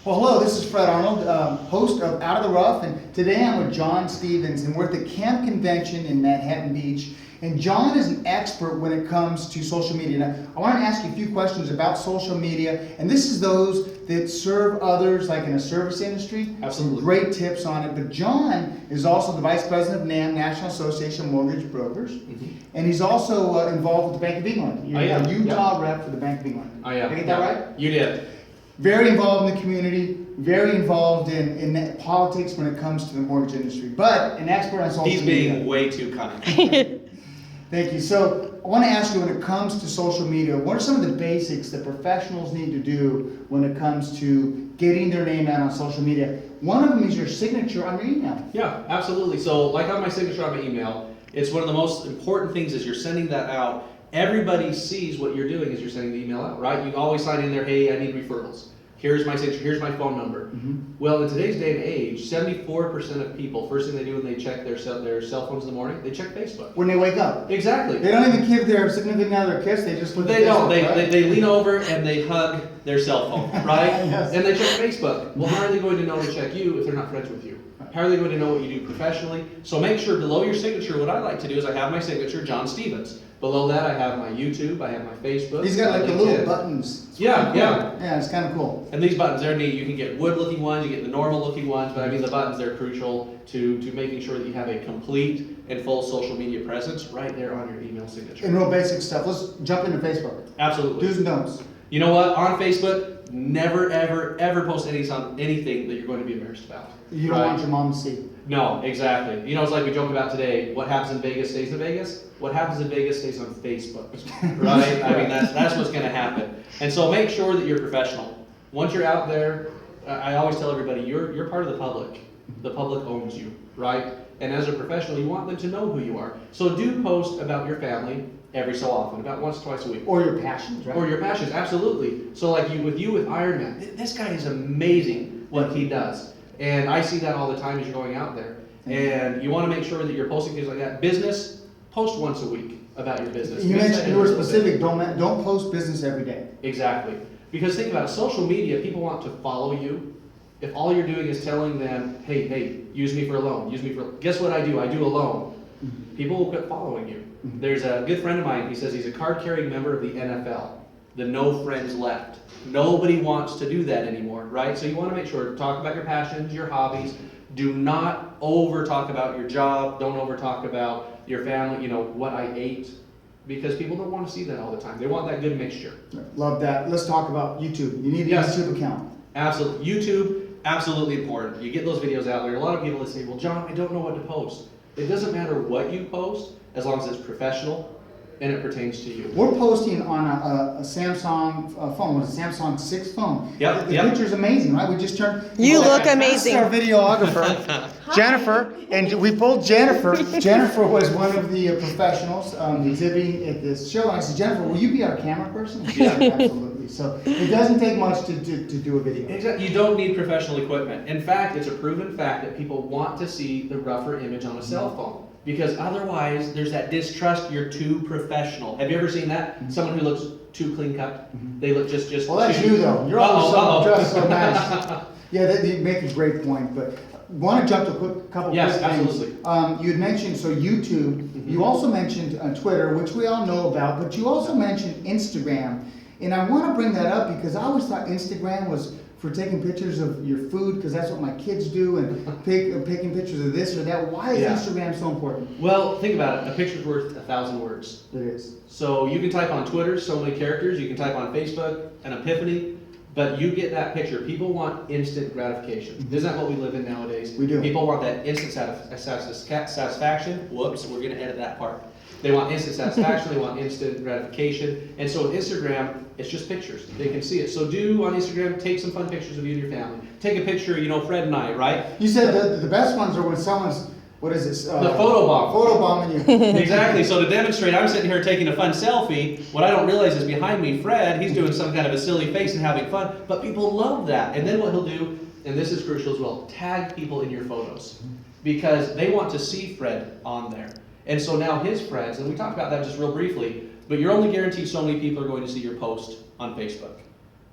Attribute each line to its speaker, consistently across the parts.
Speaker 1: Well, hello, this is Fred Arnold, host of Out of the Rough, and today I'm with John Stevens, and we're at the Camp Convention in Manhattan Beach. And John is an expert when it comes to social media. Now, I want to ask you a few questions about social media, and this is those that serve others, like in a service industry.
Speaker 2: Absolutely.
Speaker 1: Some great tips on it. But John is also the Vice President of NAM, National Association of Mortgage Brokers, and he's also involved with the Bank of England. You're a Utah rep for the Bank of England.
Speaker 2: I am.
Speaker 1: Did I get that right?
Speaker 2: You did.
Speaker 1: Very involved in the community, very involved in politics when it comes to the mortgage industry, but an expert on social media.
Speaker 2: He's being way too kind.
Speaker 1: Thank you. So I want to ask you, when it comes to social media, what are some of the basics that professionals need to do when it comes to getting their name out on social media? One of them is your signature on your email.
Speaker 2: Yeah, absolutely. So like on my signature on my email, it's one of the most important things is you're sending that out. Everybody sees what you're doing as you're sending the email out, right? You always sign in there, hey, I need referrals. Here's my signature, here's my phone number. Well, in today's day and age, 74% of people, first thing they do when they check their cell phones in the morning, they check Facebook.
Speaker 1: When they wake up.
Speaker 2: Exactly.
Speaker 1: They don't even give their significant other a kiss, they just look at
Speaker 2: They don't.
Speaker 1: Facebook, right?
Speaker 2: They lean over and they hug their cell phone, right?
Speaker 1: Yes.
Speaker 2: And they check Facebook. Well, how are they going to know to check you if they're not friends with you? How are they going to know what you do professionally? So make sure below your signature, what I like to do is I have my signature, John Stevens. Below that, I have my YouTube, I have my Facebook.
Speaker 1: He's got like the little buttons. It's
Speaker 2: Yeah,
Speaker 1: pretty cool.
Speaker 2: yeah.
Speaker 1: Yeah, it's kind of cool.
Speaker 2: And these buttons, they're neat. You can get wood-looking ones, you get the normal-looking ones, but I mean the buttons, they're crucial to making sure that you have a complete and full social media presence right there on your email signature.
Speaker 1: And real basic stuff. Let's jump into Facebook.
Speaker 2: Absolutely.
Speaker 1: Do's and don'ts.
Speaker 2: You know what? On Facebook, never, ever, ever post anything that you're going to be embarrassed about.
Speaker 1: You don't want your mom to see.
Speaker 2: No, exactly. You know, it's like we joke about today. What happens in Vegas stays in Vegas. What happens in Vegas stays on Facebook, right? I mean, that's what's going to happen. And so make sure that you're professional. Once you're out there, I always tell everybody, you're part of the public. The public owns you, right? And as a professional, you want them to know who you are. So do post about your family every so often, about once, twice a week.
Speaker 1: Or your passions, right?
Speaker 2: Or your passions, absolutely. So like with Ironman, this guy is amazing what he does. And I see that all the time as you're going out there. And you want to make sure that you're posting things like that. Business, post once a week about your business.
Speaker 1: You mentioned you were specific, don't post business every day.
Speaker 2: Exactly. Because think about it, social media, people want to follow you. If all you're doing is telling them, hey, use me for a loan, guess what I do? I do a loan. People will quit following you. There's a good friend of mine, he says he's a card-carrying member of the NFL. The no friends left. Nobody wants to do that anymore, right? So you want to make sure, talk about your passions, your hobbies. Do not over talk about your job. Don't over talk about your family, what I ate. Because people don't want to see that all the time. They want that good mixture.
Speaker 1: Love that. Let's talk about YouTube. You need a YouTube account.
Speaker 2: Absolutely. YouTube, absolutely important. You get those videos out there. A lot of people that say, well, John, I don't know what to post. It doesn't matter what you post, as long as it's professional and it pertains to you.
Speaker 1: We're posting on a Samsung phone, it's a Samsung 6 phone.
Speaker 2: Yep,
Speaker 1: the picture's amazing, right? We just turned.
Speaker 3: You look amazing.
Speaker 1: Our videographer, Jennifer, and we pulled Jennifer. Jennifer was one of the professionals exhibiting at this show. And I said, Jennifer, will you be our camera person? She said, absolutely. So it doesn't take much to do a video.
Speaker 2: Exactly. You don't need professional equipment. In fact, it's a proven fact that people want to see the rougher image on a cell phone. Because otherwise, there's that distrust, you're too professional. Have you ever seen that? Someone who looks too clean cut? They look just
Speaker 1: Well, that's you though. You're always dressed so nice. Yeah, you make a great point. But want to jump to a couple quick things.
Speaker 2: Absolutely.
Speaker 1: You had mentioned YouTube. You also mentioned Twitter, which we all know about. But you also mentioned Instagram. And I want to bring that up because I always thought Instagram was for taking pictures of your food, because that's what my kids do, and taking pictures of this or that. Why is Instagram so important?
Speaker 2: Well, think about it. A picture's worth 1,000 words.
Speaker 1: It is.
Speaker 2: So you can type on Twitter so many characters. You can type on Facebook an epiphany. But you get that picture. People want instant gratification. Isn't that what we live in nowadays?
Speaker 1: We do.
Speaker 2: People want that instant satisfaction. Whoops, we're going to edit that part. They want instant satisfaction. They want instant gratification. And so with Instagram, it's just pictures. They can see it. So do on Instagram, take some fun pictures of you and your family. Take a picture, Fred and I, right?
Speaker 1: You said the best ones are when someone's, what is this?
Speaker 2: The photobomb.
Speaker 1: Photobombing you.
Speaker 2: Exactly. So to demonstrate, I'm sitting here taking a fun selfie. What I don't realize is behind me, Fred, he's doing some kind of a silly face and having fun. But people love that. And then what he'll do, and this is crucial as well, tag people in your photos. Because they want to see Fred on there. And so now his friends, and we talked about that just real briefly, but you're only guaranteed so many people are going to see your post on Facebook.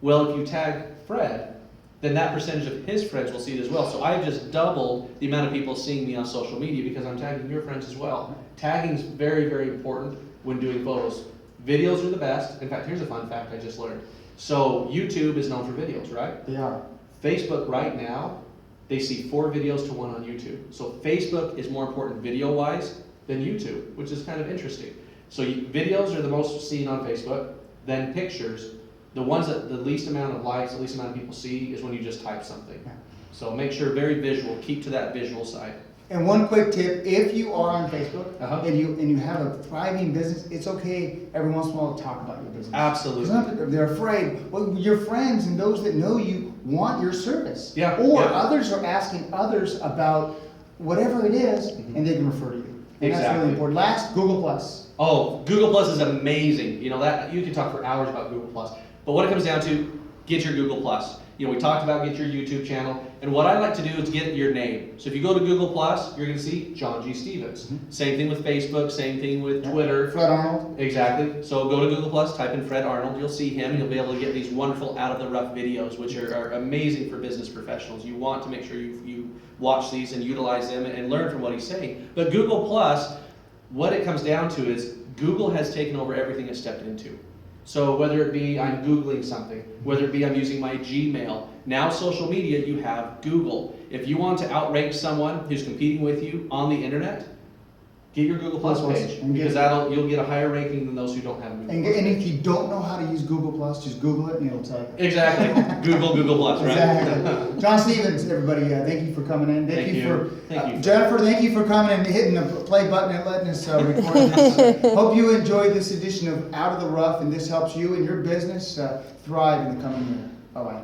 Speaker 2: Well, if you tag Fred, then that percentage of his friends will see it as well. So I've just doubled the amount of people seeing me on social media because I'm tagging your friends as well. Tagging is very, very important when doing photos. Videos are the best. In fact, here's a fun fact I just learned. So YouTube is known for videos, right?
Speaker 1: They are.
Speaker 2: Facebook right now, they see 4 videos to 1 on YouTube. So Facebook is more important video-wise than YouTube, which is kind of interesting. So videos are the most seen on Facebook, then pictures. The ones that the least amount of likes, the least amount of people see is when you just type something.
Speaker 1: Yeah.
Speaker 2: So make sure very visual, keep to that visual side.
Speaker 1: And one quick tip, if you are on Facebook
Speaker 2: Uh-huh.
Speaker 1: and you have a thriving business, it's okay every once in a while to talk about your business.
Speaker 2: Absolutely.
Speaker 1: Because they're afraid. Well, your friends and those that know you want your service.
Speaker 2: Yeah,
Speaker 1: Or
Speaker 2: yeah.
Speaker 1: others are asking others about whatever it is,
Speaker 2: Mhm.
Speaker 1: and they can refer to you. And that's
Speaker 2: Exactly.
Speaker 1: really important. Last, Google Plus.
Speaker 2: Oh, Google Plus is amazing. You know that you can talk for hours about Google Plus. But what it comes down to, get your Google Plus. You know, we talked about get your YouTube channel, and what I like to do is get your name. So if you go to Google Plus, you're going to see John G. Stevens. Same thing with Facebook, same thing with Twitter.
Speaker 1: Fred Arnold.
Speaker 2: Exactly. So go to Google Plus, type in Fred Arnold, you'll see him, and you'll be able to get these wonderful out of the rough videos, which are amazing for business professionals. You want to make sure you watch these and utilize them and learn from what he's saying. But Google Plus, what it comes down to is Google has taken over everything it's stepped into. So whether it be I'm Googling something, whether it be I'm using my Gmail, now social media, you have Google. If you want to outrank someone who's competing with you on the internet, get your Google Plus
Speaker 1: Plus,
Speaker 2: page,
Speaker 1: and get-
Speaker 2: because you'll get a higher ranking than those who don't have a Google
Speaker 1: And,
Speaker 2: Plus
Speaker 1: and
Speaker 2: page.
Speaker 1: if you don't know how to use Google Plus, just Google it and it'll tell you.
Speaker 2: Exactly. Google Plus, right?
Speaker 1: Exactly. John Stevens, everybody, thank you for coming in.
Speaker 2: Thank you.
Speaker 1: for
Speaker 2: Thank you.
Speaker 1: Jennifer. Thank you for coming and hitting the play button and letting us record this. Hope you enjoyed this edition of Out of the Rough, and this helps you and your business thrive in the coming year. Bye bye.